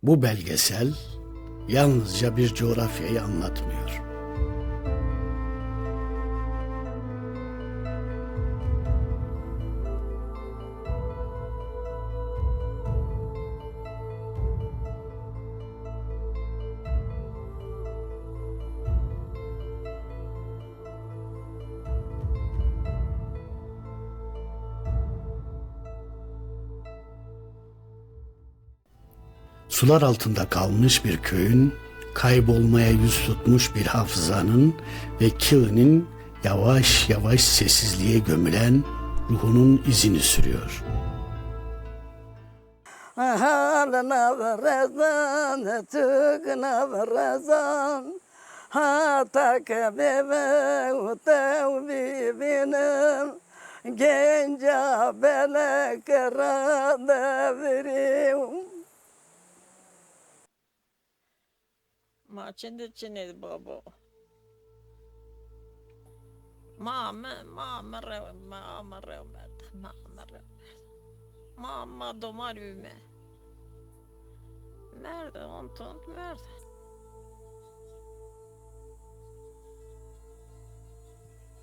Bu belgesel yalnızca bir coğrafyayı anlatmıyor. Sular altında kalmış bir köyün, kaybolmaya yüz tutmuş bir hafızanın ve Kığ'nin yavaş yavaş sessizliğe gömülen ruhunun izini sürüyor. Halına varazan, tüküne varazan. Hataka bebe utev bibinim. Genca bele kara devrim. Maçında çinedi baba. Mama revmet. Mama domar üme. Nerede onton nerede?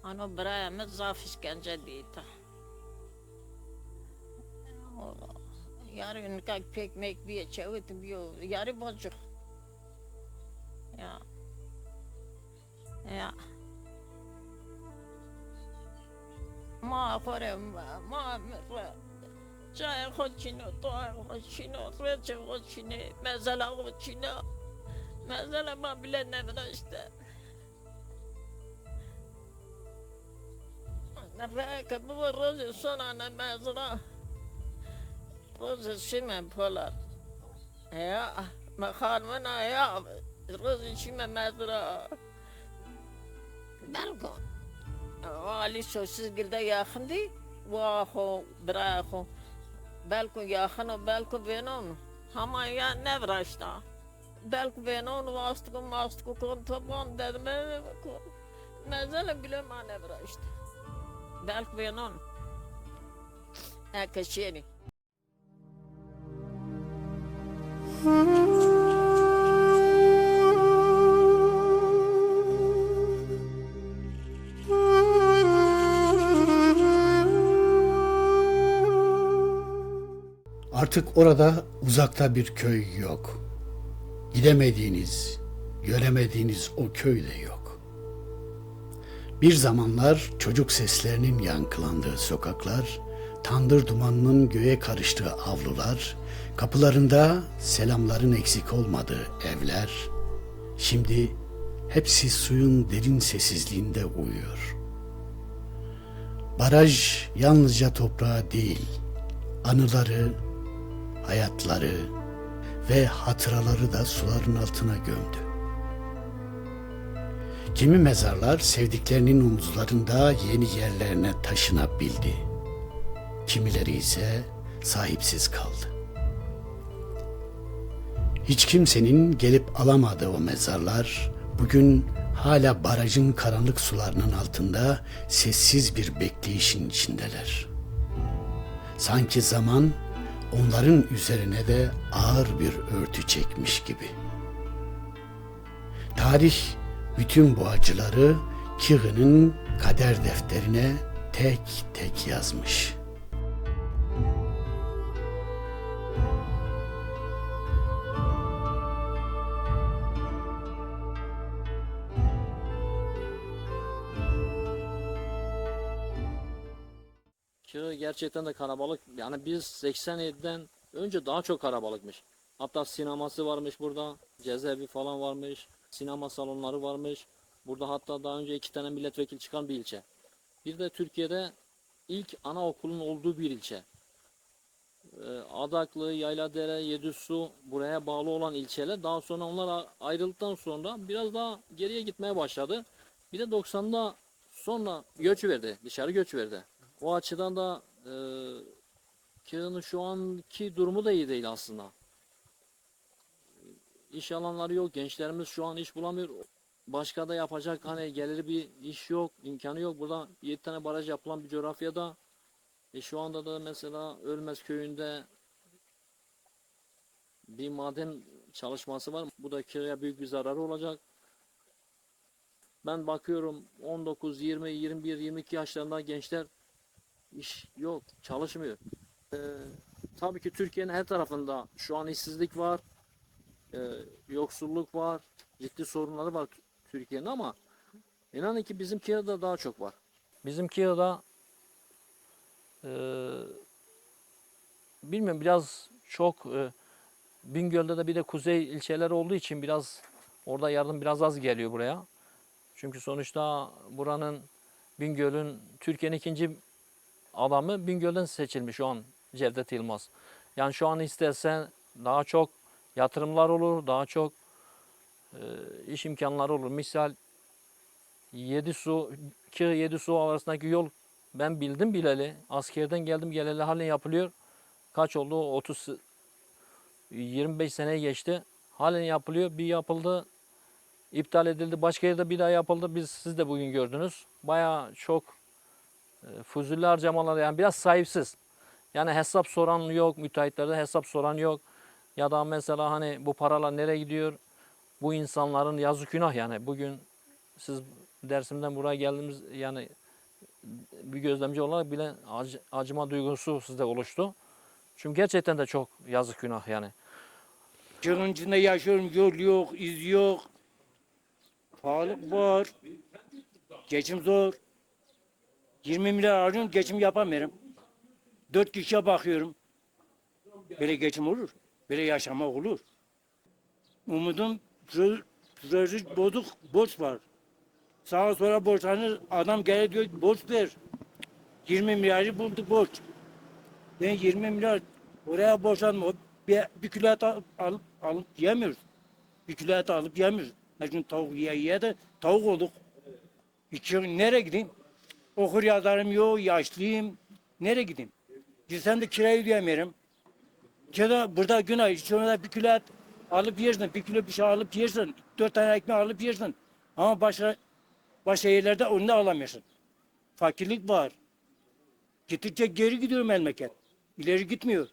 Ano braymet zaf işkence değildi. Yarın kak pekmek bir çevitim yok. Yarı bocuk. Ya. Ya. Ma farem ma mer. Çay hoçino, toy hoçino, reçe hoçino, mezala hoçino. Mezala ma bile ne işte. Nefek bu rozu sona ne mezala. Rozu şimdi polar. Ya, makarmana ya. Rozu şimdi mezala. Belko. Ali sosis girde yakındı. Vaho, braho. Belko yakın, belko benon. Ama ya ne vraşta. Belko benon vastıkı kontabon dedim. Mezele bile ma ne vraşta. Belko benon. Kaşeni. Artık orada uzakta bir köy yok. Gidemediğiniz, göremediğiniz o köy de yok. Bir zamanlar çocuk seslerinin yankılandığı sokaklar, tandır dumanının göğe karıştığı avlular, kapılarında selamların eksik olmadığı evler, şimdi hepsi suyun derin sessizliğinde uyuyor. Baraj yalnızca toprağı değil, anıları, hayatları ve hatıraları da suların altına gömdü. Kimi mezarlar sevdiklerinin omuzlarında yeni yerlerine taşınabildi. Kimileri ise sahipsiz kaldı. Hiç kimsenin gelip alamadığı o mezarlar bugün hala barajın karanlık sularının altında sessiz bir bekleyişin içindeler. Sanki zaman onların üzerine de ağır bir örtü çekmiş gibi. Tarih bütün bu acıları Kığ'ın kader defterine tek tek yazmış. Kira gerçekten de kalabalık. Yani biz 87'den önce daha çok kalabalıkmış. Hatta sineması varmış burada. Cezaevi falan varmış. Sinema salonları varmış. Burada hatta daha önce 2 tane milletvekili çıkan bir ilçe. Bir de Türkiye'de ilk anaokulun olduğu bir ilçe. Adaklı, Yayladere, Yedisu buraya bağlı olan ilçeler. Daha sonra onlar ayrıldıktan sonra biraz daha geriye gitmeye başladı. Bir de 90'da sonra göç verdi. Dışarı göç verdi. O açıdan da Kığ'ın şu anki durumu da iyi değil aslında. İş alanları yok. Gençlerimiz şu an iş bulamıyor. Başka da yapacak hani geliri bir iş yok, imkanı yok. Burada 7 tane baraj yapılan bir coğrafyada. Şu anda da mesela Ölmez köyünde bir maden çalışması var. Bu da köye büyük bir zararı olacak. Ben bakıyorum 19, 20, 21, 22 yaşlarında gençler iş yok, çalışmıyor. Tabii ki Türkiye'nin her tarafında şu an işsizlik var, yoksulluk var, ciddi sorunları var Türkiye'nin ama inanın ki bizim Kilya'da daha çok var. Bizim Kilya'da bilmiyorum biraz çok Bingöl'de de bir de kuzey ilçeler olduğu için biraz orada yardım biraz az geliyor buraya. Çünkü sonuçta buranın Bingöl'ün Türkiye'nin ikinci adamı Bingöl'den seçilmiş şu an Cevdet Yılmaz. Yani şu an istersen daha çok yatırımlar olur, daha çok iş imkanları olur. Misal 7 su arasındaki yol ben bildim bileli. Askerden geldim geleli halen yapılıyor. Kaç oldu? 25 sene geçti. Halen yapılıyor. Bir yapıldı. İptal edildi. Başka yerde bir daha yapıldı. Siz de bugün gördünüz. Bayağı çok fuzuli harcamalar yani biraz sahipsiz. Yani hesap soran yok. Müteahhitlerde hesap soran yok. Ya da mesela hani bu paralar nereye gidiyor? Bu insanların yazık günah yani. Bugün siz Dersim'den buraya geldiğimiz yani bir gözlemci olarak bile acıma duygusu sizde oluştu. Çünkü gerçekten de çok yazık günah yani. Çığın içinde yaşıyorum, yol yok, iz yok. Pahalılık var. Geçim zor. 20 milyar harcıyorum, geçim yapamıyorum. 4 kişiye bakıyorum. Böyle geçim olur. Böyle yaşamak olur. Umudum psikolojik bozuk, borç var. Sağa sonra borçlanır, adam gelir diyor borç ver. 20 milyarı buldu borç. Ben 20 milyar oraya borçlanma. Bir kilo et alıp yemiyoruz. Bir kilo et alıp yemiyoruz. Her gün tavuk yiye de tavuk olduk. Nereye gideyim? Okur yazarım yok, yaşlıyım. Nereye gideyim? Gitsem de kirayı ödeyemiyorum. Burada günah, sonra bir kilo et alıp yersin, bir kilo bir şey alıp yersin, 4 tane ekmek alıp yersin. Ama başka yerlerde onu da alamıyorsun. Fakirlik var. Gittikçe geri gidiyor memleket. İleri gitmiyor.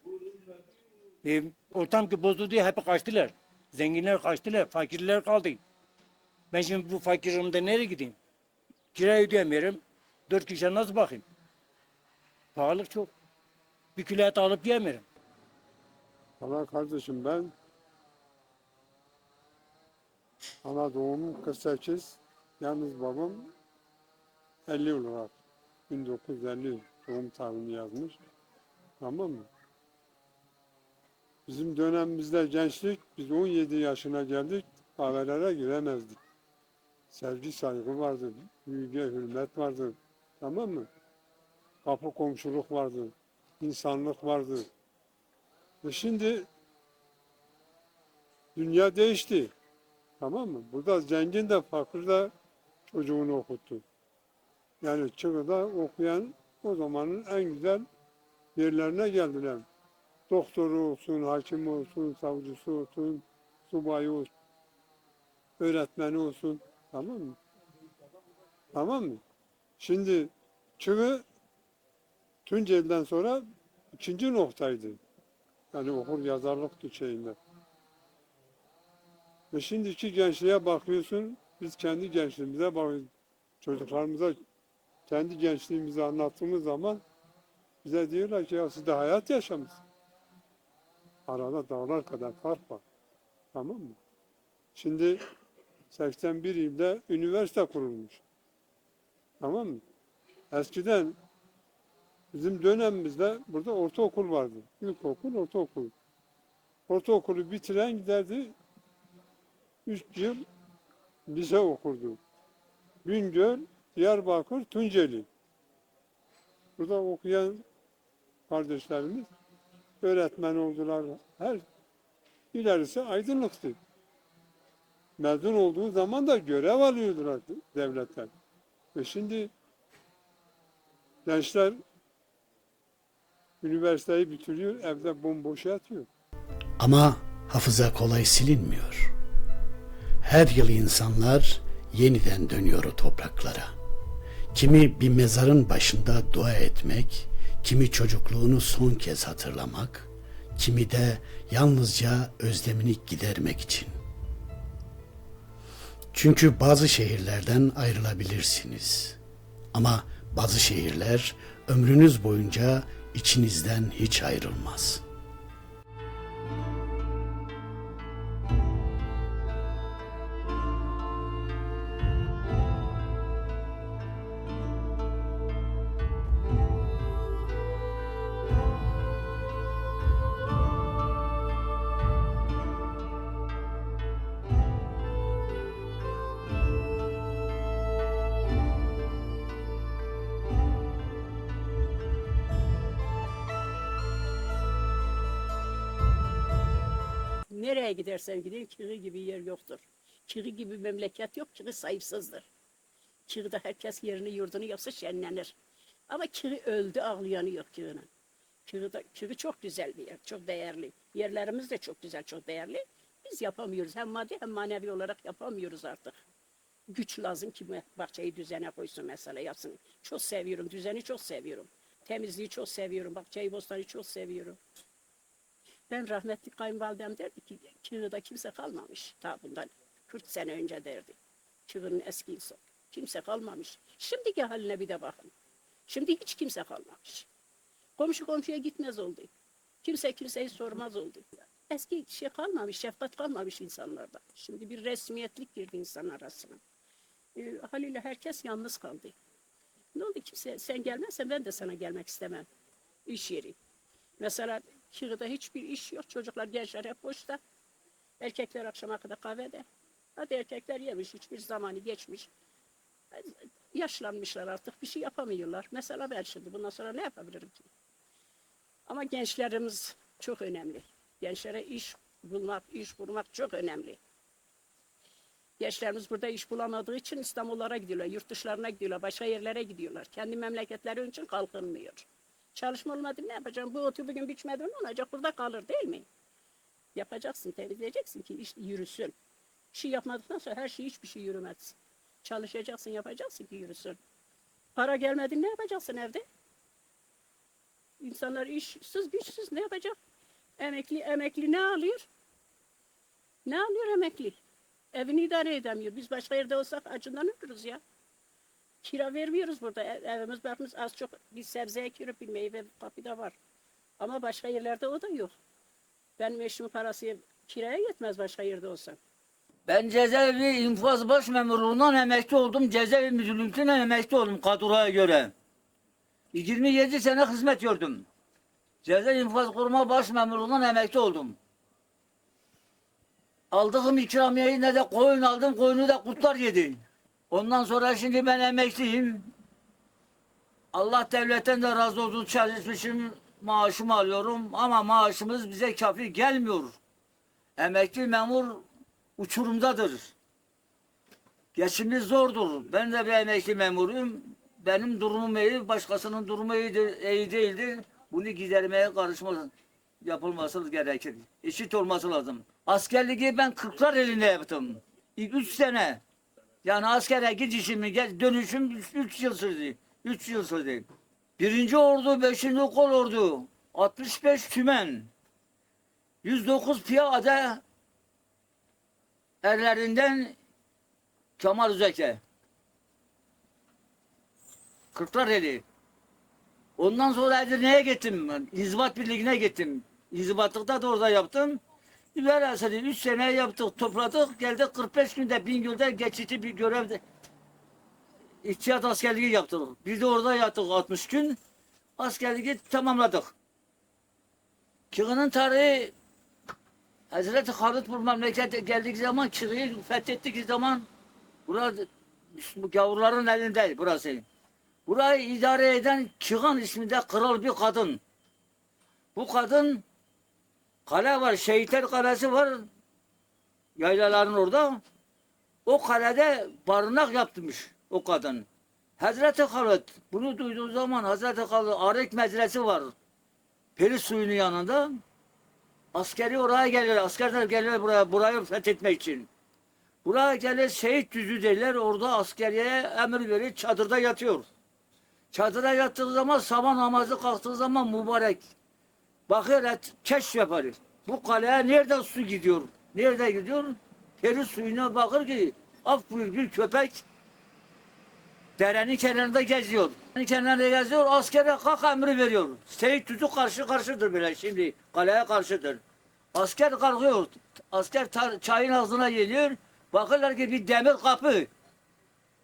Ortam ki bozuldu diye hep kaçtılar. Zenginler kaçtılar, fakirler kaldı. Ben şimdi bu fakirimde nereye gideyim? Kirayı ödeyemiyorum. 4 kişiye nasıl bakayım? Pahalılık çok. Bir kilo et alıp yemiyorum. Valla kardeşim ben ana doğumum 48, yalnız babam 50 olarak 1950 doğum tarihini yazmış. Tamam mı? Bizim dönemimizde gençlik, biz 17 yaşına geldik, kahvelere giremezdik. Sevgi saygı vardı, büyüye hürmet vardı. Tamam mı? Kapı komşuluk vardı, insanlık vardı. Şimdi dünya değişti. Tamam mı? Burada zengin de fakir de çocuğunu okuttu. Yani Çıgı'da okuyan o zamanın en güzel yerlerine geldiler. Doktoru olsun, hakimi olsun, savcısı olsun, subayı olsun, öğretmeni olsun. Tamam mı? Tamam mı? Şimdi Çıgı Tunceli'den sonra ikinci noktaydı. Yani okur yazarlık şeyinde. Ve şimdiki gençliğe bakıyorsun, biz kendi gençliğimize bakıyoruz. Çocuklarımıza kendi gençliğimizi anlattığımız zaman bize diyorlar ki ya siz de hayat yaşamışsınız. Arada dağlar kadar fark var. Tamam mı? Şimdi 81 ilde üniversite kurulmuş. Tamam mı? Eskiden bizim dönemimizde burada ortaokul vardı. İlkokul, ortaokul. Ortaokulu bitiren giderdi, 3 yıl lise okurdu. Bingöl, Diyarbakır, Tunceli. Burada okuyan kardeşlerimiz öğretmen oldular. Her ilerisi aydınlıktı. Mezun olduğu zaman da görev alıyordular devletten. Ve şimdi gençler üniversiteyi bitiriyor, evde bomboş yatıyor. Ama hafıza kolay silinmiyor. Her yıl insanlar yeniden dönüyor o topraklara. Kimi bir mezarın başında dua etmek, kimi çocukluğunu son kez hatırlamak, kimi de yalnızca özlemini gidermek için. Çünkü bazı şehirlerden ayrılabilirsiniz. Ama bazı şehirler ömrünüz boyunca içinizden hiç ayrılmaz. Nereye gidersen gidin Çığ gibi yer yoktur. Çığ gibi memleket yok, Çığ sahipsizdir. Çığ'da herkes yerini yurdunu yapsa şenlenir. Ama Çığ öldü, ağlayanı yok Çığ'nın. Çığ çok güzel bir yer, çok değerli. Yerlerimiz de çok güzel, çok değerli. Biz yapamıyoruz, hem maddi hem manevi olarak yapamıyoruz artık. Güç lazım ki bahçeyi düzene koysun mesela yapsın. Çok seviyorum, düzeni çok seviyorum. Temizliği çok seviyorum, bahçeyi bostanı çok seviyorum. Ben rahmetli kayınvalidem derdi ki Çığ'da kimse kalmamış ta bundan 40 sene önce derdi. Çığ'ın eski insan. Kimse kalmamış. Şimdiki haline bir de bakın. Şimdi hiç kimse kalmamış. Komşu komşuya gitmez oldu. Kimse kimseyi sormaz oldu. Eski şey kalmamış, şefkat kalmamış insanlarda. Şimdi bir resmiyetlik girdi insan arasına. Haliyle herkes yalnız kaldı. Ne oldu kimse sen gelmezsen ben de sana gelmek istemem. İş yeri. Mesela Çığ'da hiçbir iş yok. Çocuklar, gençler hep boşta. Erkekler akşama kadar kahvede. Hadi erkekler yemiş, hiçbir zamanı geçmiş. Yaşlanmışlar artık, bir şey yapamıyorlar. Mesela ben şimdi bundan sonra ne yapabilirim ki? Ama gençlerimiz çok önemli. Gençlere iş bulmak, iş kurmak çok önemli. Gençlerimiz burada iş bulamadığı için İstanbullara gidiyorlar, yurt dışlarına gidiyorlar, başka yerlere gidiyorlar. Kendi memleketleri için kalkınmıyor. Çalışma olmadı ne yapacağım? Bu otu bugün biçmeden olacak, burada kalır değil mi? Yapacaksın, temizleyeceksin ki iş yürüsün. İşi yapmadıktan sonra her şey hiçbir şey yürümez. Çalışacaksın, yapacaksın ki yürüsün. Para gelmedi ne yapacaksın evde? İnsanlar işsiz, güçsüz ne yapacak? Emekli ne alıyor? Ne alıyor emekli? Evini idare edemiyor. Biz başka yerde olsak acından ölürüz ya. Kira vermiyoruz burada. Evimiz barkımız az çok bir sebze ekiyoruz, bir meyve kapıda var. Ama başka yerlerde o da yok. Benim eşimin parası kiraya yetmez başka yerde olsam. Ben cezaevi infaz baş memurluğundan emekli oldum. Cezaevi müdürlüğünden emekli oldum kadroya göre. 27 sene hizmet gördüm. Cezaevi infaz koruma baş memurluğundan emekli oldum. Aldığım ikramiyeyi ne de koyun aldım, koyunu da kurtlar yedi. Ondan sonra şimdi ben emekliyim. Allah devletten de razı olsun, çalışmışım, maaşımı alıyorum ama maaşımız bize kafi gelmiyor. Emekli memur uçurumdadır. Geçimimiz zordur. Ben de bir emekli memuruyum. Benim durumum iyi, başkasının durumu iyi değildir. Bunu gidermeye yapılması gerekir. Eşit olması lazım. Askerliği ben 40'lar elinde yaptım. 3 sene. Yani askere gidişimi, dönüşüm 3 yıl sürdü. 3 yıl sürdü. 1. Ordu, 5. Kol Ordu, 65 tümen, 109 piyade erlerinden Kemal Üzeke. Kırklareli. Ondan sonra Edirne'ye gittim. İnzibat Birliği'ne gittim. İnzibatlıkta da orada yaptım. Velhasıl 3 sene yaptık, topladık. Geldik 45 günde Bingöl'de geçici bir görevde ihtiyat askerliği yaptık. Bir de orada yattık 60 gün. Askerliği tamamladık. Çığ'ın tarihi Hazreti Halit bu memlekete geldik zaman, Çığ'ı fethettik zaman burada gavurların elinde burası. Burayı idare eden Çığan isminde kral bir kadın. Bu kadın kale var, Şehitler Kalesi var yaylaların orada. O kalede barınak yaptırmış o kadın. Hazreti Halit bunu duyduğu zaman Hazreti Halit Arık Medresi var. Peri suyunun yanında. Askeri oraya gelir, askerler gelir burayı fethetmek için. Buraya gelir şehit düzü derler, orada askeriye emir verir, çadırda yatıyor. Çadıra yattığı zaman, sabah namazı kalktığı zaman mübarek Bakıyor keşf yapar. Bu kaleye nereden su gidiyor? Nerede gidiyor? Peri suyuna bakır ki af buyur bir köpek derenin kenarında geziyor. Derenin kenarında geziyor, askere kalk emri veriyor. Seyit tutu karşıdır böyle şimdi, kaleye karşıdır. Asker kalkıyor, asker çayın ağzına geliyor. Bakırlar ki bir demir kapı.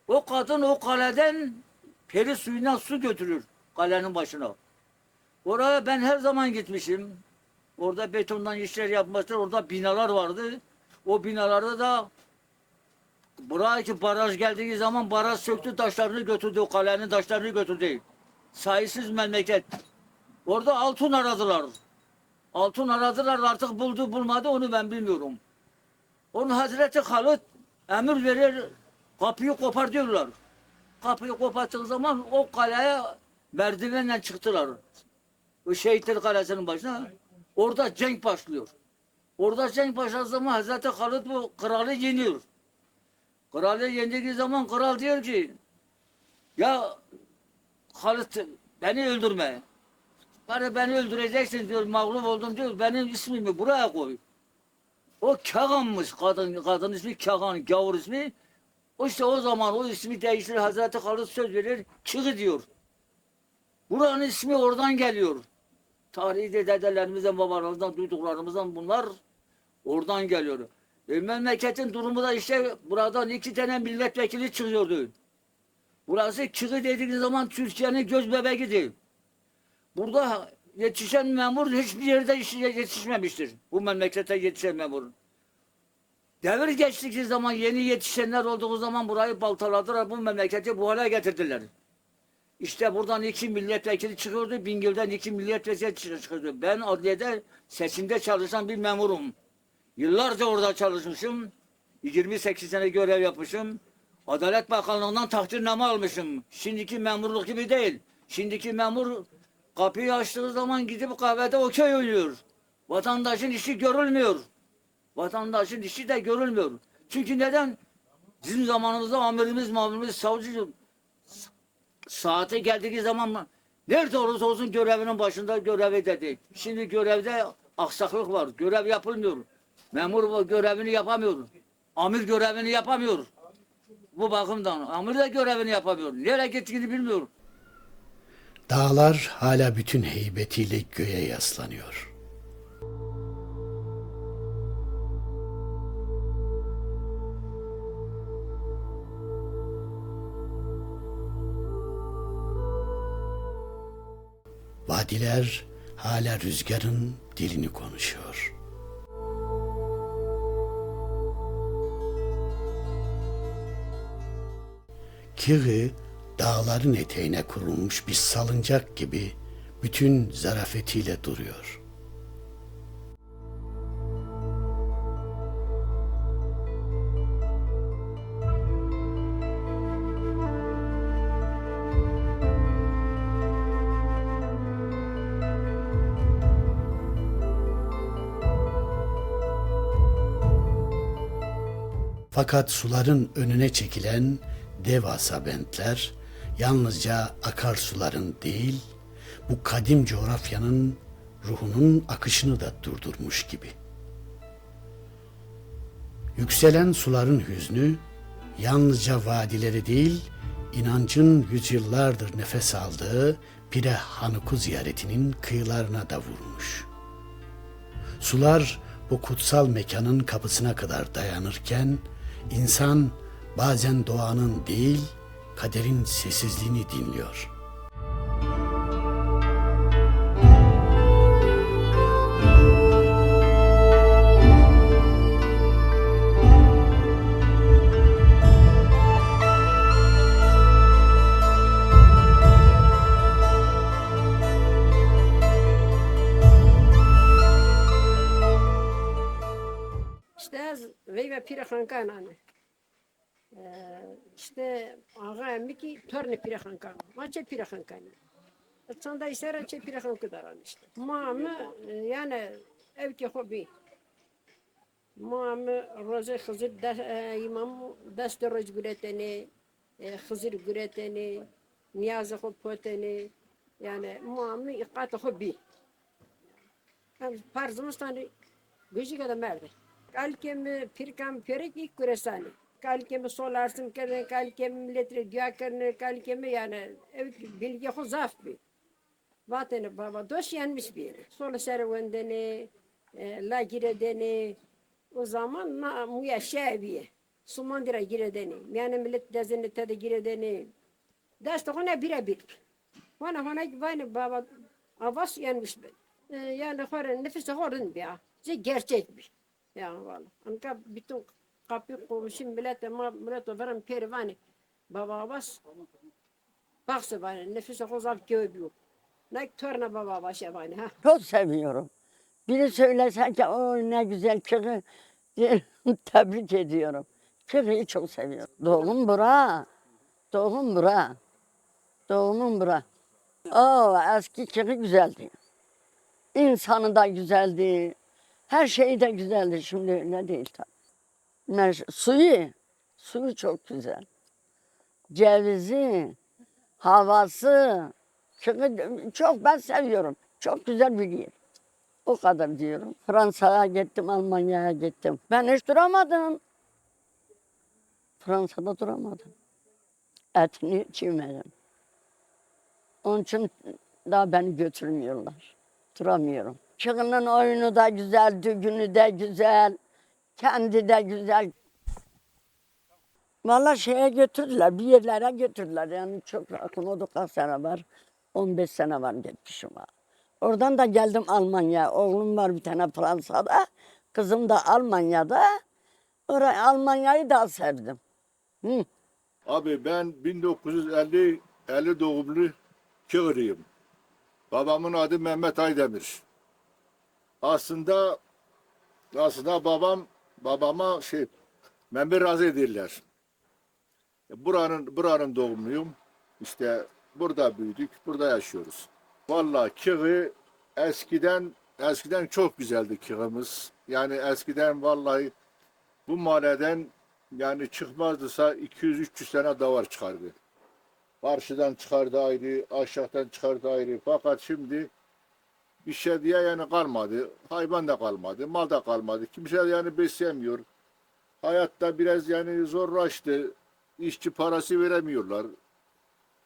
O kadın o kaleden peri suyundan su götürür kalenin başına. Oraya ben her zaman gitmişim. Orada betondan işler yapmışlar, orada binalar vardı. O binalarda da buraya ki baraj geldiği zaman baraj söktü, taşlarını götürdü, o kalenin taşlarını götürdü. Sayısız memleket. Orada altın aradılar. Altın aradılar, artık buldu bulmadı onu ben bilmiyorum. Onun Hazreti Halit emir verir, kapıyı kopar diyorlar. Kapıyı koparttığı zaman o kaleye merdivenle çıktılar. O Şehitler Kalesi'nin başına. Orada cenk başlıyor. Orada cenk başladığı zaman Hazreti Halit bu kralı yeniyor. Kralı yendiği zaman kral diyor ki ya Halit beni öldürme. Beni öldüreceksin diyor, mağlup oldum diyor. Benim ismimi buraya koy. O Kagan'mış, kadın ismi Kagan, gavur ismi. O işte o zaman o ismi değiştirir, Hazreti Halit söz verir, Çığı diyor. Buranın ismi oradan geliyor. Tarihte dedelerimizden, babalarımızdan duyduklarımızdan bunlar oradan geliyor. Memleketin durumu da işte buradan 2 tane milletvekili çıkıyordu. Burası Çığı dediğiniz zaman Türkiye'nin göz bebeğidir. Burada yetişen memur hiçbir yerde yetişmemiştir. Bu memlekete yetişen memur. Devir geçtiği zaman yeni yetişenler olduğu zaman burayı baltaladılar. Bu memleketi bu hale getirdiler. İşte buradan 2 milletvekili çıkıyordu. Bingöl'den 2 milletvekili çıkıyordu. Ben adliyede seçimde çalışan bir memurum. Yıllarca orada çalışmışım. 28 sene görev yapmışım. Adalet Bakanlığı'ndan takdirname almışım. Şimdiki memurluk gibi değil. Şimdiki memur kapıyı açtığı zaman gidip kahvede okey oynuyor. Vatandaşın işi görülmüyor. Vatandaşın işi de görülmüyor. Çünkü neden? Bizim zamanımızda amirimiz, savcı saate geldiği zaman nerede olursa olsun görevinin başında görevi dedi. Şimdi görevde aksaklık var. Görev yapılmıyor. Memur görevini yapamıyor. Amir görevini yapamıyor. Bu bakımdan amir de görevini yapamıyor. Nereye gittiğini bilmiyor. Dağlar hala bütün heybetiyle göğe yaslanıyor. Vadiler hala rüzgarın dilini konuşuyor. Kığı dağların eteğine kurulmuş bir salıncak gibi bütün zarafetiyle duruyor. Fakat suların önüne çekilen devasa bentler yalnızca akarsuların değil, bu kadim coğrafyanın ruhunun akışını da durdurmuş gibi. Yükselen suların hüznü yalnızca vadileri değil, inancın yüzyıllardır nefes aldığı Pire Hanuku ziyaretinin kıyılarına da vurmuş. Sular bu kutsal mekanın kapısına kadar dayanırken, İnsan bazen doğanın değil, kaderin sessizliğini dinliyor. İşte ve Pirahan kananı. İşte ağa emmi ki torne Pirahan kanı. Maçe Pirahan kanı. Çanda isera çe Pirahan kudaran işte. Muamı yani evki hobi. Muamı roze Hızır imam dest roz güreteni, Hızır güreteni, niyazı hop poteni. Yani muamı ikat hobi. Farzımız tane gücü kadar merdi. Kalkemi pirkam perek ilk güresani. Kalkemi solarsın kene, kalkemi milletre diyakerne, kalkemi yani bilgi huzaf bir. Vatanı baba doş yenmiş bir yere. Sola servendeni, la giredeni, o zaman muya şebiye. Sumandira giredeni. Yani millet dezini tede giredeni. Deste ona birebir. Bana baba avas yenmiş bir. Yani horon nefesi horon bir ya. Gerçek bir. Ya valla. Anka bütün kapı komşum millet ama millet varım pervani. Baba avas. Baksa bana nefesi hozaf göbüyor. Ne törne baba başa bana ha. Çok seviyorum. Biri söylese ki o ne güzel kırı tebrik ediyorum. Kırı'yı çok seviyorum. Doğum bura. Doğum bura. Doğumum bura. O eski kırı güzeldi. İnsanı da güzeldi. Her şeyi de güzeldi. Şimdi öyle değil tabii. Suyu çok güzel. Cevizi, havası, çok ben seviyorum. Çok güzel bir yer. O kadar diyorum. Fransa'ya gittim, Almanya'ya gittim. Ben hiç duramadım. Fransa'da duramadım. Etini çiğmedim. Onun için daha beni götürmüyorlar. Duramıyorum. Çığının oyunu da güzel, düğünü de güzel, kendi de güzel. Vallahi şeye götürdüler, bir yerlere götürdüler. Yani çok yakın oldu, kaç sene var? 15 sene var gitmişim. Oradan da geldim Almanya. Oğlum var bir tane Fransa'da, kızım da Almanya'da. Almanya'yı da sevdim. Hı. Abi ben 1950 doğumlu Kıvrıyım. Babamın adı Mehmet Aydemir. Aslında babama Mehmet Razı edirler. Buranın doğumluyum. İşte burada büyüdük, burada yaşıyoruz. Vallahi Kığı eskiden çok güzeldi Kığımız. Yani eskiden vallahi bu mahalleden yani çıkmazdısa 200-300 tane davar çıkardı. Karşıdan çıkardı ayrı, aşağıdan çıkardı ayrı. Fakat şimdi bir şey diye yani kalmadı. Hayvan da kalmadı, mal da kalmadı. Kimse yani besleyemiyor. Hayatta biraz yani zorlaştı. İşçi parası veremiyorlar.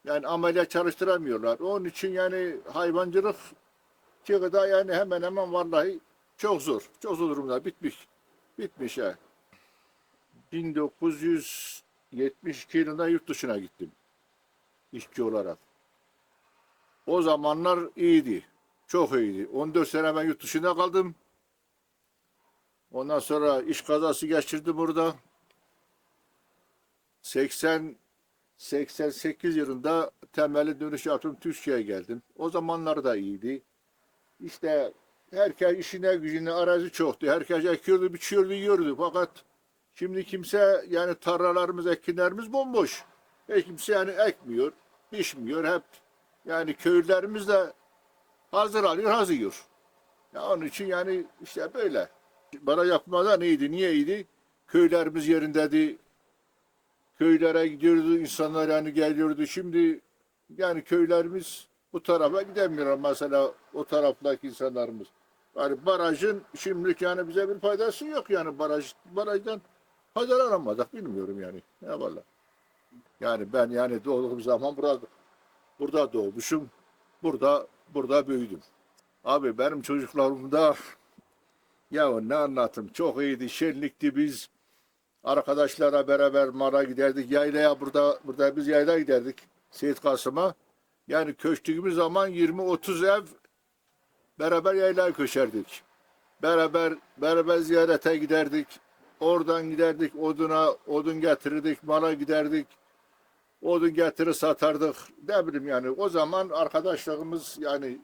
Yani ameliyat çalıştıramıyorlar. Onun için yani hayvancılık Kıgı'da yani hemen hemen vallahi çok zor. Çok zor durumda. Bitmiş ya. 1972 yılında yurt dışına gittim. İşçi olarak. O zamanlar iyiydi. Çok iyiydi. 14 sene ben yurt dışında kaldım. Ondan sonra iş kazası geçirdim burada. 88 yılında temelli dönüş yaptım. Türkiye'ye geldim. O zamanlar da iyiydi. İşte herkes işine gücüne arazi çoktu. Herkes ekiyordu, biçiyordu, yiyordu. Fakat şimdi kimse yani tarlalarımız, ekinlerimiz bomboş. Kimse yani ekmiyor, biçmiyor. Hep yani köylülerimiz de hazır alıyor, hazır yiyor. Ya onun için yani işte böyle. Bana yapmadan iyiydi. Niye iyiydi? Köylerimiz yerindeydi. Köylere gidiyordu, insanlar yani geliyordu. Şimdi yani köylerimiz bu tarafa gidemiyor mesela o taraftaki insanlarımız. Yani barajın şimdilik yani bize bir faydası yok yani barajdan faydalanamadık bilmiyorum yani. Ne valla. Yani ben yani doğduğum zaman burada doğmuşum. Burada büyüdüm. Abi benim çocuklarımda ya ne anlatayım çok iyiydi, şenlikti biz. Arkadaşlara beraber Mara giderdik. Yaylaya burada biz yayla giderdik. Seyit Kasım'a. Yani köçtüğümüz zaman 20-30 ev beraber yaylaya köşerdik. Beraber ziyarete giderdik. Oradan giderdik odun getirirdik, mala giderdik. Odun getirir satardık. Ne bileyim yani o zaman arkadaşlarımız yani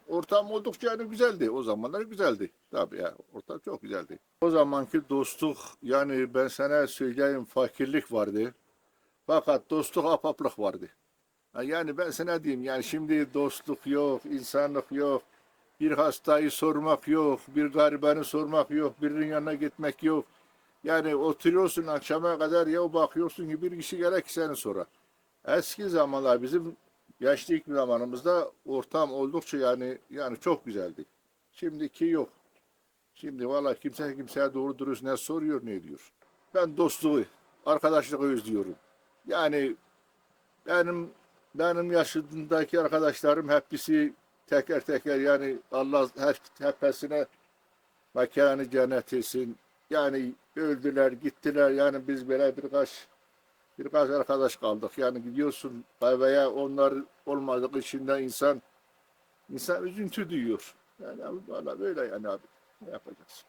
ortam oldukça yani güzeldi. O zamanlar güzeldi. Tabii ya ortam çok güzeldi. O zamanki dostluk yani ben sana söyleyeyim fakirlik vardı. Fakat dostluk apaplık vardı. Yani ben sana diyeyim yani şimdi dostluk yok, insanlık yok. Bir hastayı sormak yok, bir garibanı sormak yok, birinin yanına gitmek yok. Yani oturuyorsun akşama kadar ya bakıyorsun ki bir kişi gerek seni sonra. Eski zamanlar bizim gençlik zamanımızda ortam oldukça yani çok güzeldi. Şimdiki yok. Şimdi vallahi kimse kimseye doğru dürüst ne soruyor ne diyor. Ben dostluğu, arkadaşlığı özlüyorum. Yani benim yaşındaki arkadaşlarım hepsi teker teker yani Allah hepsine mekanı cennet etsin. Yani öldüler, gittiler. Yani biz böyle birkaç arkadaş kaldık. Yani gidiyorsun kahveye onlar olmadığı için de insan üzüntü duyuyor. Yani valla böyle yani abi. Ne yapacağız?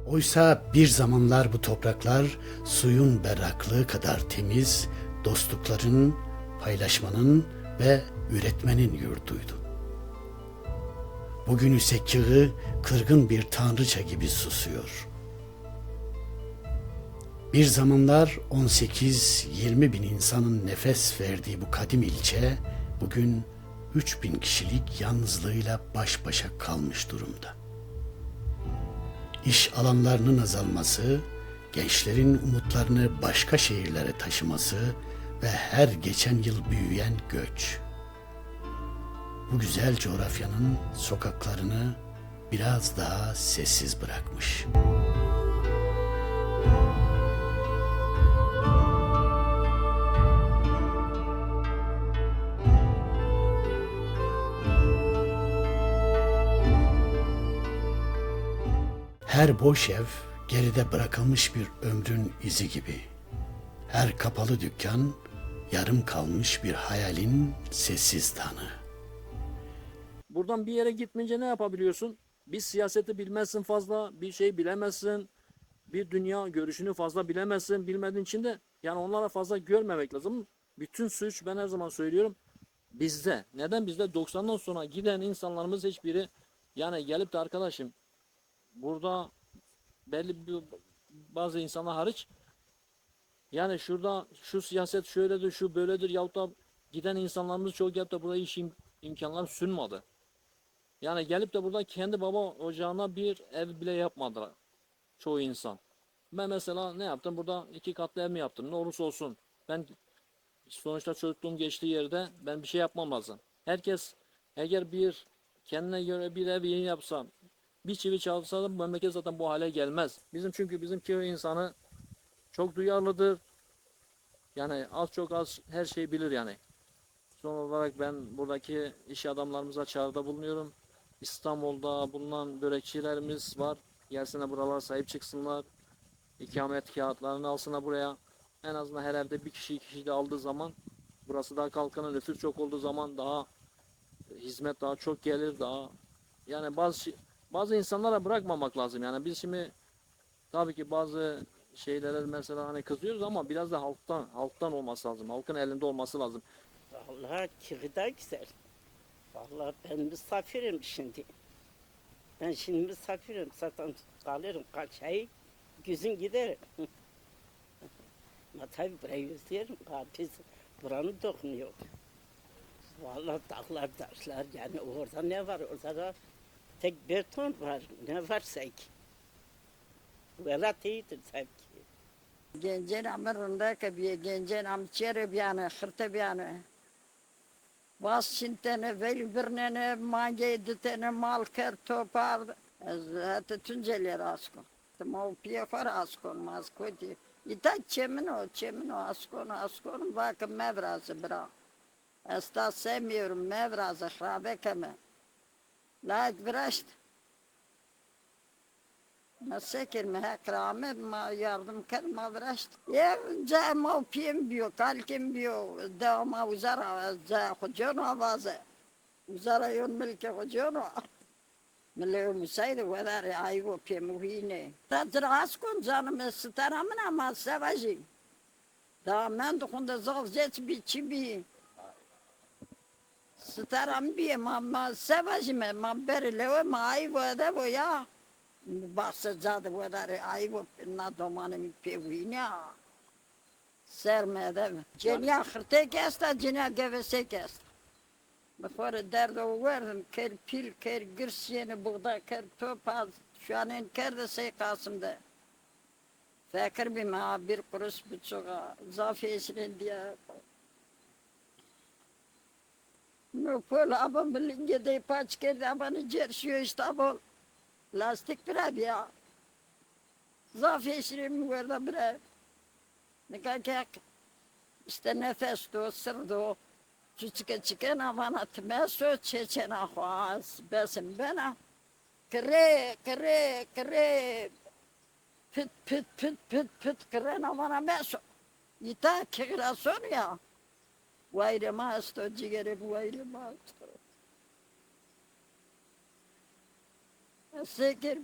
Oysa bir zamanlar bu topraklar suyun berraklığı kadar temiz, dostlukların, paylaşmanın ve üretmenin yurduydu. Bugün ise Kığı kırgın bir tanrıça gibi susuyor. Bir zamanlar 18-20 bin insanın nefes verdiği bu kadim ilçe bugün 3.000 kişilik yalnızlığıyla baş başa kalmış durumda. İş alanlarının azalması, gençlerin umutlarını başka şehirlere taşıması ve her geçen yıl büyüyen göç. Bu güzel coğrafyanın sokaklarını biraz daha sessiz bırakmış. Her boş ev geride bırakılmış bir ömrün izi gibi. Her kapalı dükkan yarım kalmış bir hayalin sessiz tanı. Buradan bir yere gitmeyince ne yapabiliyorsun? Bir siyaseti bilmezsin fazla, bir şey bilemezsin. Bir dünya görüşünü fazla bilemezsin. Bilmediğin için de yani onlara fazla görmemek lazım. Bütün suç ben her zaman söylüyorum bizde. Neden bizde? 90'dan sonra giden insanlarımız hiçbiri yani gelip de arkadaşım burada belli bir bazı insanlar hariç yani şurada şu siyaset şöyledir, şu böyledir yahut da giden insanlarımız çok gelip de burada iş imkanları sunmadı. Yani gelip de burada kendi baba ocağına bir ev bile yapmadılar çoğu insan. Ben mesela ne yaptım? Burada 2 katlı ev mi yaptım? Ne olursa olsun. Ben sonuçta çocukluğum geçtiği yerde ben bir şey yapmam lazım. Herkes eğer bir kendine göre bir ev yeni yapsa, bir çivi çalsa da bu memleket zaten bu hale gelmez. Bizim köy insanı çok duyarlıdır. Yani az çok az her şeyi bilir yani. Son olarak ben buradaki iş adamlarımıza çağrıda bulunuyorum. İstanbul'da bulunan börekçilerimiz var. Gelsinler buralara sahip çıksınlar. İkamet kağıtlarını alsınlar buraya. En azından her evde bir kişi 2 kişi de aldığı zaman burası daha kalkının nüfus çok olduğu zaman daha hizmet daha çok gelir daha yani bazı insanlara bırakmamak lazım. Yani biz şimdi tabii ki bazı şeylere mesela hani kızıyoruz ama biraz da halktan olması lazım. Halkın elinde olması lazım. Vallahi kiri de güzel. Vallahi ben misafirim şimdi. Ben şimdi misafirim. Zaten kalırım kaç ay. Güzün giderim. Ama tabii burayı özlerim. Biz buranın dokunuyor. Vallahi dağlar taşlar yani orada ne var? Orada da tek beton var. Ne varsa ki. Velat iyidir tabii ki. Gencen amarında kabiye, gencen amçere biyane, hırta biyane. Bas şintene, veli birnene, mange editene, mal ker topar. Hatta tünceler askon. Tama piyafar askon, maskoti. İta çemin o askon, bakın mevrazı bırak. Esta sevmiyorum mevrazı, hrabe keme. Layık bıraştı. Nasıl me krame ma yardım kerma vraşt. Ya za ma piyem biyo kalkem biyo da ma uzara za hojono avaze. Uzara yon milke hojono. Mele müsaade vedar ayvo piyem uhine. Tadras kon canım staramın ama savaji. Da men dokunda zavzet biçimi. Staram biye ma savaji me ma berle ma ayvo da bu ya. Basta zadı bu kadar ayıp na domanı mi pevina sermede cenia hırte kesta cenia gevese kesta Before derdo verdim, ker pil, ker girsiyeni, buğda, ker topaz, şu an ker de seykasımda. Fakir bir ma, bir kuruş buçuğa, zafiyesinin diye. Nupol abam bilince de paç kerdi, abanı cerşiyor işte abol. Lastik bir abi ya. Zafiyesinin mi verdi bir abi. Ne kadar işte nefes do, sır do. Küçük çıkan amanat meso çeçen ahvaz besim bana. Kre kre kre pıt pıt pıt pıt pıt kren amana meso. Yita kegration ya. Vayre masto cigere vayre masto. Sekir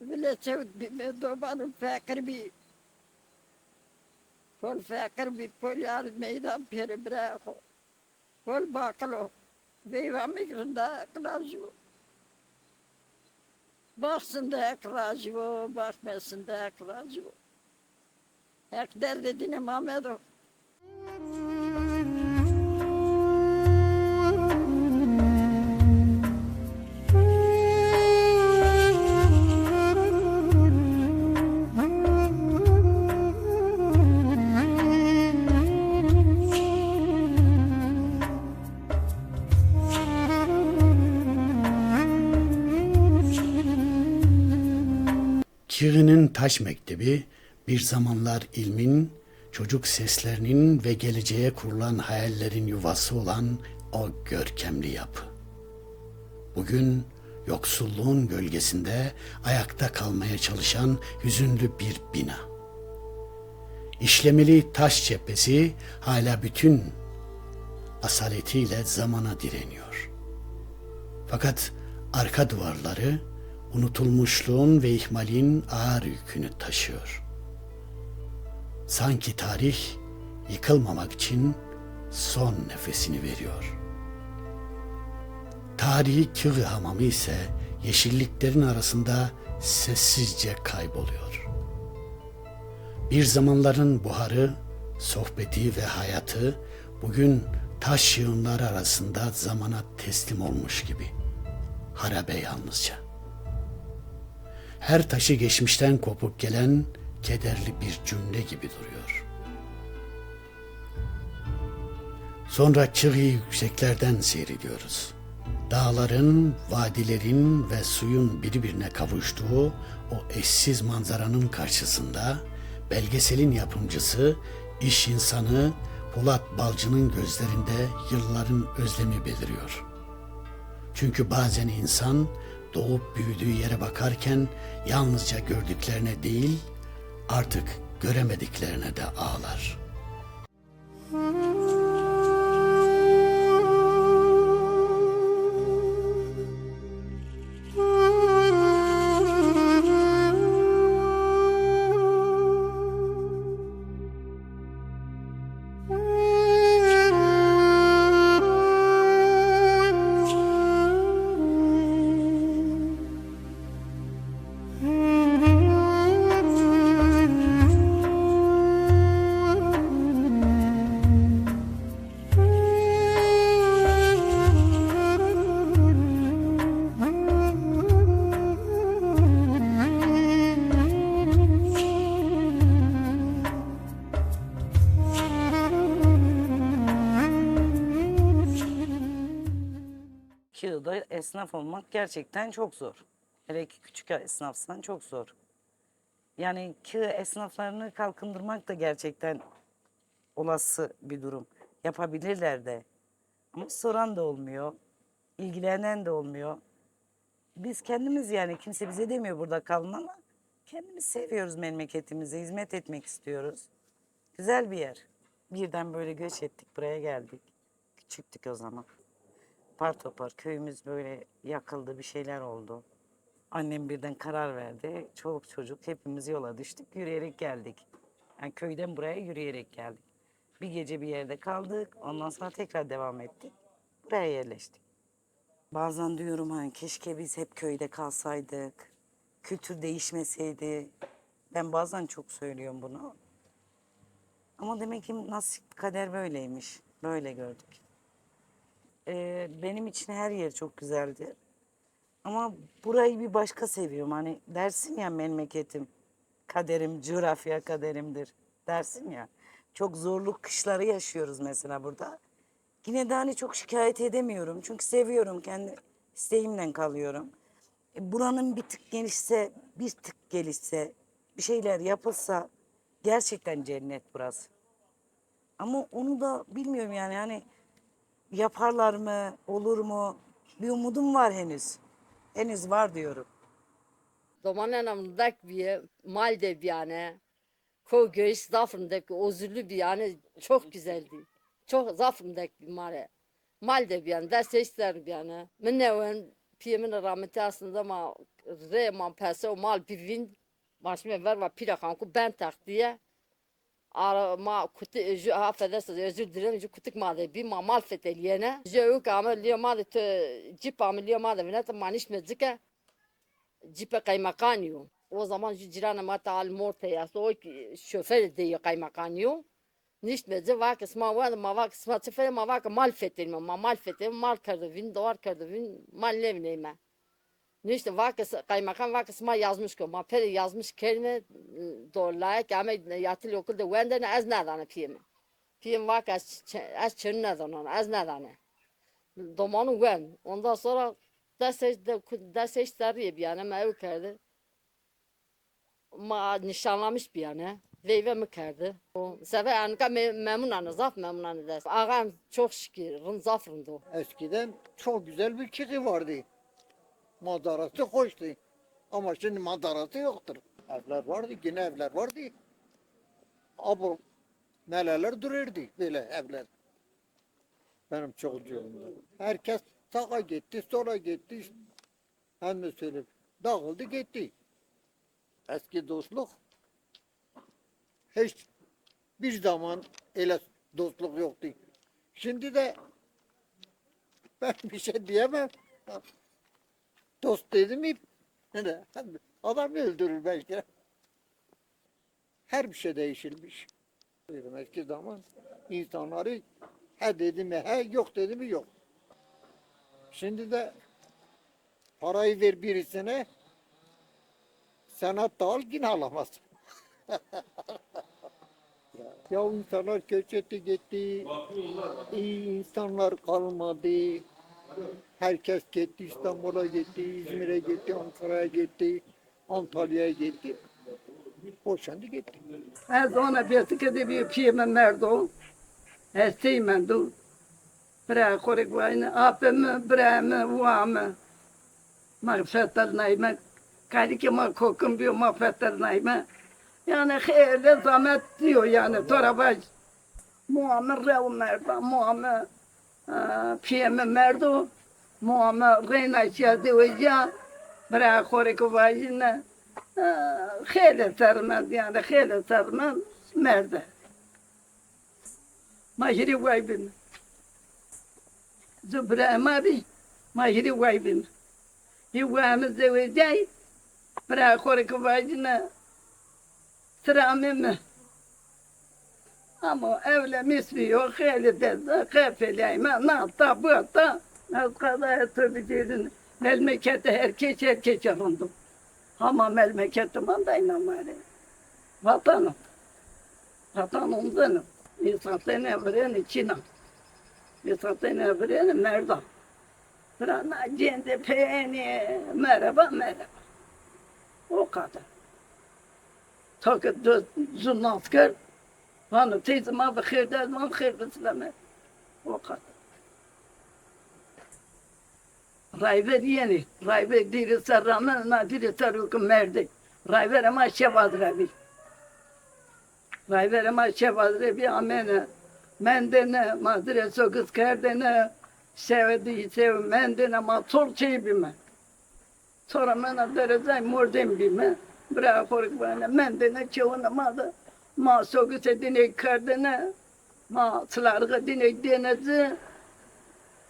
bile çevt bir dobanın fakir bir. Kol fakir bir pol yar meydan peri bırakı. Kol bakalo. Veyva migrında kılacı. Baksın da kılacı, bakmasın da kılacı. Hak derdedine Mehmet'o. Çığı'nın taş mektebi bir zamanlar ilmin, çocuk seslerinin ve geleceğe kurulan hayallerin yuvası olan o görkemli yapı. Bugün yoksulluğun gölgesinde ayakta kalmaya çalışan hüzünlü bir bina. İşlemeli taş cephesi hala bütün asaletiyle zamana direniyor. Fakat arka duvarları unutulmuşluğun ve ihmalin ağır yükünü taşıyor. Sanki tarih yıkılmamak için son nefesini veriyor. Tarihi Kığı Hamamı ise yeşilliklerin arasında sessizce kayboluyor. Bir zamanların buharı, sohbeti ve hayatı bugün taş yığınları arasında zamana teslim olmuş gibi. Harabe yalnızca. Her taşı geçmişten kopuk gelen kederli bir cümle gibi duruyor. Sonra Çığı yükseklerden seyrediyoruz. Dağların, vadilerin ve suyun birbirine kavuştuğu o eşsiz manzaranın karşısında belgeselin yapımcısı, iş insanı Polat Balcı'nın gözlerinde yılların özlemi beliriyor. Çünkü bazen insan doğup büyüdüğü yere bakarken yalnızca gördüklerine değil, artık göremediklerine de ağlar. Kağıda esnaf olmak gerçekten çok zor. Hele ki küçük esnafsan çok zor. Yani Kağıt esnaflarını kalkındırmak da gerçekten olası bir durum. Yapabilirler de. Ama soran da olmuyor. İlgilenen de olmuyor. Biz kendimiz yani kimse bize demiyor burada kalın ama kendimiz seviyoruz memleketimize, hizmet etmek istiyoruz. Güzel bir yer. Birden böyle göç ettik, buraya geldik. Küçüktük o zaman. Apar topar köyümüz böyle yakıldı, bir şeyler oldu. Annem birden karar verdi. Çoluk çocuk hepimiz yola düştük, yürüyerek geldik. Yani köyden buraya yürüyerek geldik. Bir gece bir yerde kaldık, ondan sonra tekrar devam ettik. Buraya yerleştik. Bazen diyorum hani keşke biz hep köyde kalsaydık. Kültür değişmeseydi. Ben bazen çok söylüyorum bunu. Ama demek ki nasip kader böyleymiş. Böyle gördük. benim için her yer çok güzeldi. Ama burayı bir başka seviyorum. Hani dersin ya memleketim, kaderim, coğrafya kaderimdir dersin ya. Çok zorluk kışları yaşıyoruz mesela burada. Yine de hani çok şikayet edemiyorum. Çünkü seviyorum, kendi isteğimle kalıyorum. Buranın bir tık gelişse, bir tık gelişse, bir şeyler yapılsa gerçekten cennet burası. Ama onu da bilmiyorum yani hani yaparlar mı, olur mu? Bir umudum var henüz. Henüz var diyorum. Zamanla bir Malde bir yani. Koy göğüs zafırındaki özürlü bir yani çok güzeldi. Çok zafırındaki bir mare. Malde bir yani ders ister bir yani. Minneven piyemin rahmeti aslında ama reman pese o mal bivin başıma ver ve pirakan ku ben tak diye. Ma kutu affedersiniz özür dilerim kutuk malı bir mal feteliyene. Yok ama liyo malı cip ameliyo malı venet maniş medzike. Cipe kaymakanyo. O zaman cirana mata al mortaya so şoför diye kaymakanyo. Niş meze vak isma var ma vak isma sefer ma vak mal fetel ma mal fetel mal kardevin dolar kardevin mal levneyme. Niş vak kaymakan vak isma yazmış ko ma peri yazmış kelime dolayık ama yatılı okulda venden az nadane piyem. Piyem vak az çönnadan az nadane. Domanı ven. Ondan sonra ders eşleri bir yana mev kerdi. Ma nişanlamış bir yana. Veyve mi kerdi. O sefer anka memnun anı zaf memnun anı ders. Ağam çok şükür zafrındı o. Eskiden çok güzel bir çıkı vardı. Manzarası hoştu. Ama şimdi manzarası yoktur. Evler vardı, yine evler vardı. Ama neler dururdu böyle evler. Benim çocukluğumda. Herkes sağa gitti, sola gitti. Hem de söyleyeyim, dağıldı gitti. Eski dostluk hiç bir zaman öyle dostluk yoktu. Şimdi de ben bir şey diyemem. Dost dedim mi adam öldürür belki. Her bir şey değişilmiş. Eski zaman insanları he dedi mi he, yok dedi mi yok. Şimdi de parayı ver birisine, sanat da al yine alamazsın. Ya insanlar göç etti gitti, iyi insanlar kalmadı. Herkes gitti, İstanbul'a gitti, İzmir'e gitti, Ankara'ya gitti, Antalya'ya gitti. Boşandı gitti. Ez ona besikede bir piyeme merdo. Esteymendu. Bırak korek vayne apeme breme vame. Mağfetler neyme. Kalike ma kokum bir mağfetler neyme. Yani hele zahmet diyor yani. Torabaj. Muammer rev merda. Muammer piyeme merdo. Muammer reyna şerde veca. Bırak korek vayne. خیلی سرمند yani خیلی سرمند مرده ماهری وای بیم زبره ماری ماهری وای بیم یه وامز زوجای برای خوری که واجنه سرامه ama evle misliyor خیلی دزده خیلی من نه تا بوتا az kadar tabii dedin memlekette herkes arındım. Ama memleketim andayım var. Vatanım. Vatanım benim. İnsanların evreni Çin'e. İnsanların evreni Merdan. Brana cende peyni merhaba merhaba. O kadar. Takı zunnaskar. Bana teyzem abi khirde zaman khirde sileme. O kadar. Rayver yeni, rayver diri sarramı, na diri sarıkım merdi. Rayver ama şevadrebi. Rayver ama şevadrebi amene. Mendene, madre sokuz kerdene, sevdi sev mendene, ma sol şey bime. Sonra mena derezay mordem bime. Bırak kork bana, mendene çoğuna madı. Ma sokuz edine kerdene, ma sılarga dine denezi.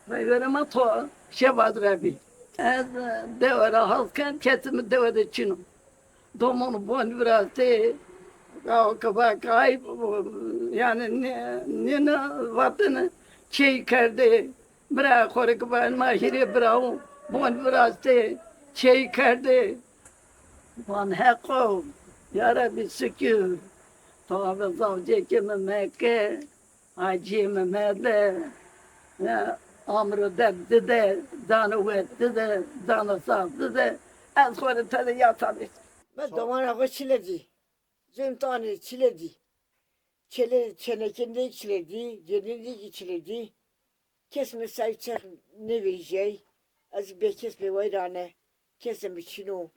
Rayver ama to. Şevadrebi. Ez devara halken kesimi devada çinum. Domunu bon biraz de kaba kayıp yani ne vatanı şey kerde Bırak korku ben mahiri bırak. Bon bıraktı. Çay kerdi. Bon hekko. Ya Rabbi şükür. Tavı zavcekimi Mekke. Acemi mede. Ya amru derdi de. Danı vetti de. Danı savdı de. En sonra tadı yatamış. Ben damana çiledi. Zümtani çiledi. Çenekinde çiledi. Ceninde çiledi. Kesme sayacak ne vereceği. Az bir kesme vayrane. Kesme çino.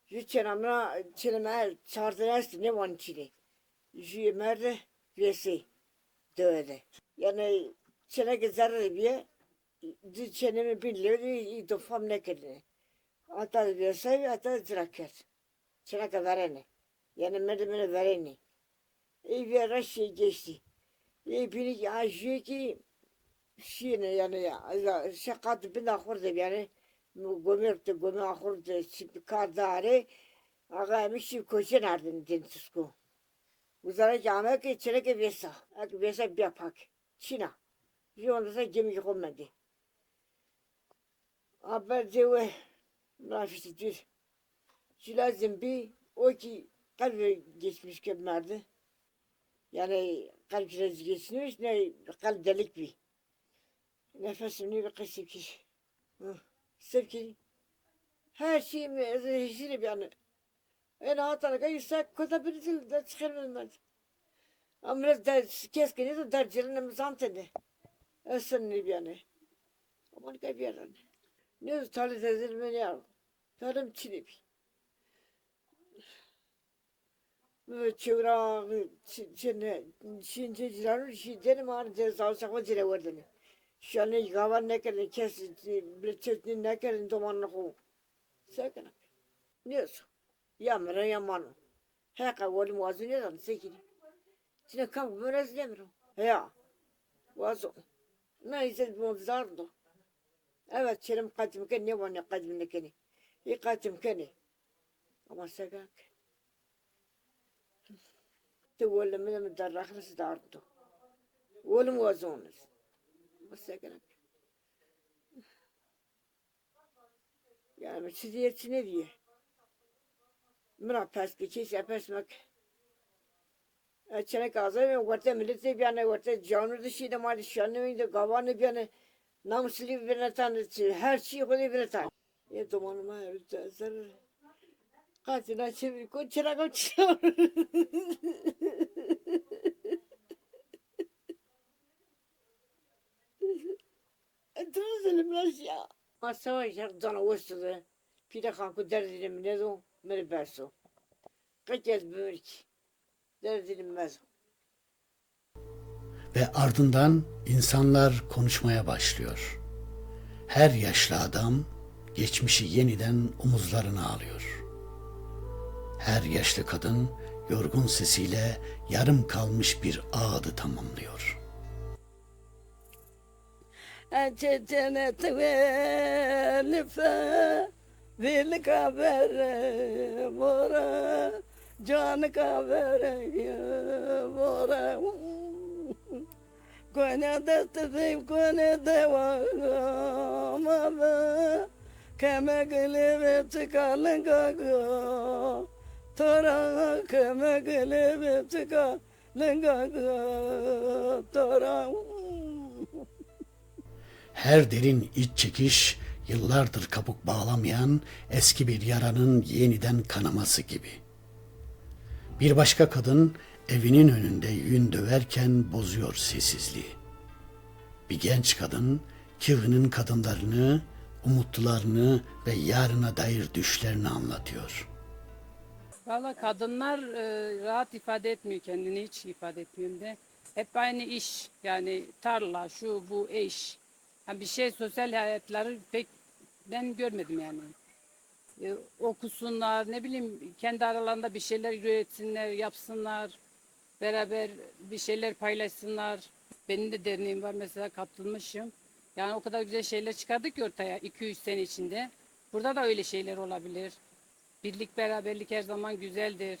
Yüçenamla çeleme çardırarsın ne var çile. Yüce merde vesi dövede. Yani çene zararı bir çenemi biliyor dofam ne kedine. Ata vesi ata ziraket. Çene verene. Yani merdivene verene. Bir raşi geçti. Beni acıyor ki şeyine yani şakat bin ahırdı yani gömürtü gömü ahırdı şimdi kardare ağa mişi koşun ardın dentisku. Uzara came ki içine ki vesa. Ak vesa bir yapak. Çina. Yolda gemi olmadı. Aber dewe nafisidir. Şilazım bir o ki kalbi geçmiş kemerdi. Yani kalp krizi geçmiş ne kalp delik bir. Nefesini bir kısık iş. Sevki. Her şeyimi rezil yani. En hatalı kayırsak kota bir dil de çıkarmam. Ama da keskini de dercilerini mizantede. Esenli yani. Aman kaybıyan. Ne talit edilmeni ya. Tarım çilip. Çevra şimdi ciranın şiddeni var cezasakma cire verdin. Şu an gavan ne kadar kes bir ne kadar domanlı ko. Sakın. Neyse. Yamra yaman. Heka volum vazı ne zaman sekin. Şimdi kam biraz demir. Ya. Vazı. Ne izin monzardo. Evet çelim kaçım ki ne var ne kaçım ne keni. İyi kaçım keni. Ama sakın. تقول من الدراخ نستعرضه والموازونس مسكنك يعني مش دي دي مرا بس كيش أبسمك أشنا كذا وقت ملتي بيانا وقت جانو دشي ده ما دشانو ده قوانو بيانا نامسلي بيانا تان her şey خودي بيانا تان ये तो मन में सर काचना छिपी को चला को Tuzlu ya. Masa ya dana uçtu. Pide kanku derdilim ne do merberso. Kaçız büyük. Derdilim mez. Ve ardından insanlar konuşmaya başlıyor. Her yaşlı adam geçmişi yeniden omuzlarına alıyor. Her yaşlı kadın yorgun sesiyle yarım kalmış bir ağıdı tamamlıyor. Cennet ve nife dil kabere bora can kabere bora kone desteğim kone devam be keme gelip çıkalın gaga tora keme gelip çıkalın gaga tora. Her derin iç çekiş, yıllardır kabuk bağlamayan eski bir yaranın yeniden kanaması gibi. Bir başka kadın evinin önünde yün döverken bozuyor sessizliği. Bir genç kadın Kığı'nın kadınlarını, umutlarını ve yarına dair düşlerini anlatıyor. Valla kadınlar rahat ifade etmiyor, kendini hiç ifade etmiyor de. Hep aynı iş, yani tarla, şu bu eş. Yani bir şey, sosyal hayatları pek ben görmedim yani. Okusunlar, ne bileyim kendi aralarında bir şeyler üretsinler, yapsınlar. Beraber bir şeyler paylaşsınlar. Benim de derneğim var mesela, katılmışım. Yani o kadar güzel şeyler çıkardık ki ortaya 2-3 sene içinde. Burada da öyle şeyler olabilir. Birlik, beraberlik her zaman güzeldir.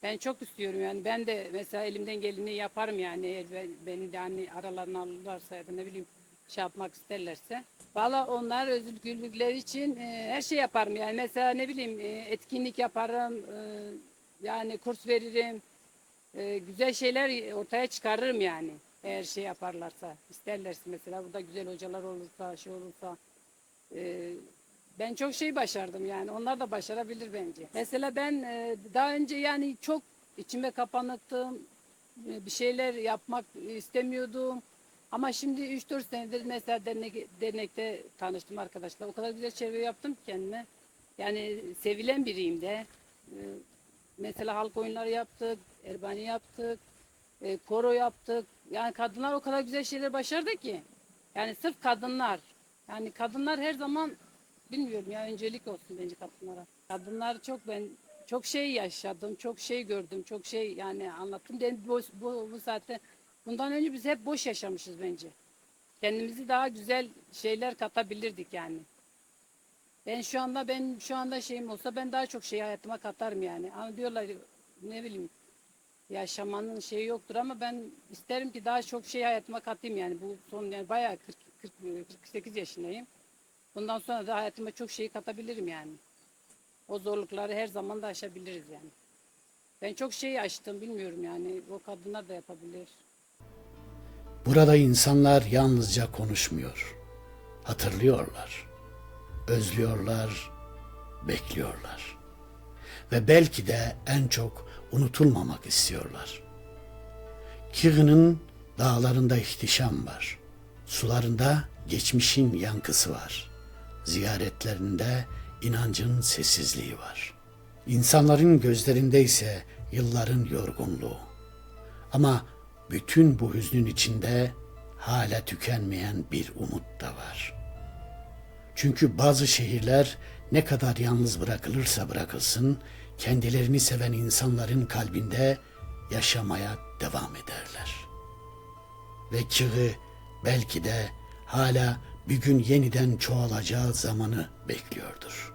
Ben çok istiyorum yani. Ben de mesela elimden geleni yaparım yani. Eğer beni de hani aralarına alırlarsa ya da ne bileyim şey yapmak isterlerse. Valla onlar özgürlükleri için her şey yaparım yani. Mesela ne bileyim etkinlik yaparım, yani kurs veririm. Güzel şeyler ortaya çıkarırım yani. Eğer şey yaparlarsa, isterlerse mesela burada güzel hocalar olursa, şey olursa. Ben çok şey başardım yani. Onlar da başarabilir bence. Mesela ben daha önce yani çok içime kapanıktım. Bir şeyler yapmak istemiyordum. Ama şimdi 3-4 senedir mesela dernekte tanıştım arkadaşlar. O kadar güzel çevre yaptım ki kendime. Yani sevilen biriyim de. Mesela halk oyunları yaptık, erbani yaptık, koro yaptık. Yani kadınlar o kadar güzel şeyler başardı ki. Yani sırf kadınlar. Yani kadınlar her zaman bilmiyorum ya öncelik olsun bence kadınlara. Kadınlar çok şey yaşadım, çok şey gördüm, çok şey yani anlattım. Ben bu saatte bundan önce biz hep boş yaşamışız bence. Kendimizi daha güzel şeyler katabilirdik yani. Ben şu anda şeyim olsa ben daha çok şey hayatıma katarım yani. Ama diyorlar ne bileyim yaşamanın şeyi yoktur ama ben isterim ki daha çok şey hayatıma katayım yani. Bu son yani bayağı 48 yaşındayım. Bundan sonra da hayatıma çok şey katabilirim yani. O zorlukları her zaman da aşabiliriz yani. Ben çok şey aştım bilmiyorum yani. O kadınlar da yapabilir. Burada insanlar yalnızca konuşmuyor. Hatırlıyorlar, özlüyorlar, bekliyorlar. Ve belki de en çok unutulmamak istiyorlar. Kığı'nın dağlarında ihtişam var. Sularında geçmişin yankısı var. Ziyaretlerinde inancın sessizliği var. İnsanların gözlerinde ise yılların yorgunluğu. Ama bütün bu hüznün içinde hala tükenmeyen bir umut da var. Çünkü bazı şehirler ne kadar yalnız bırakılırsa bırakılsın, kendilerini seven insanların kalbinde yaşamaya devam ederler. Ve Kığı belki de hala bir gün yeniden çoğalacağı zamanı bekliyordur.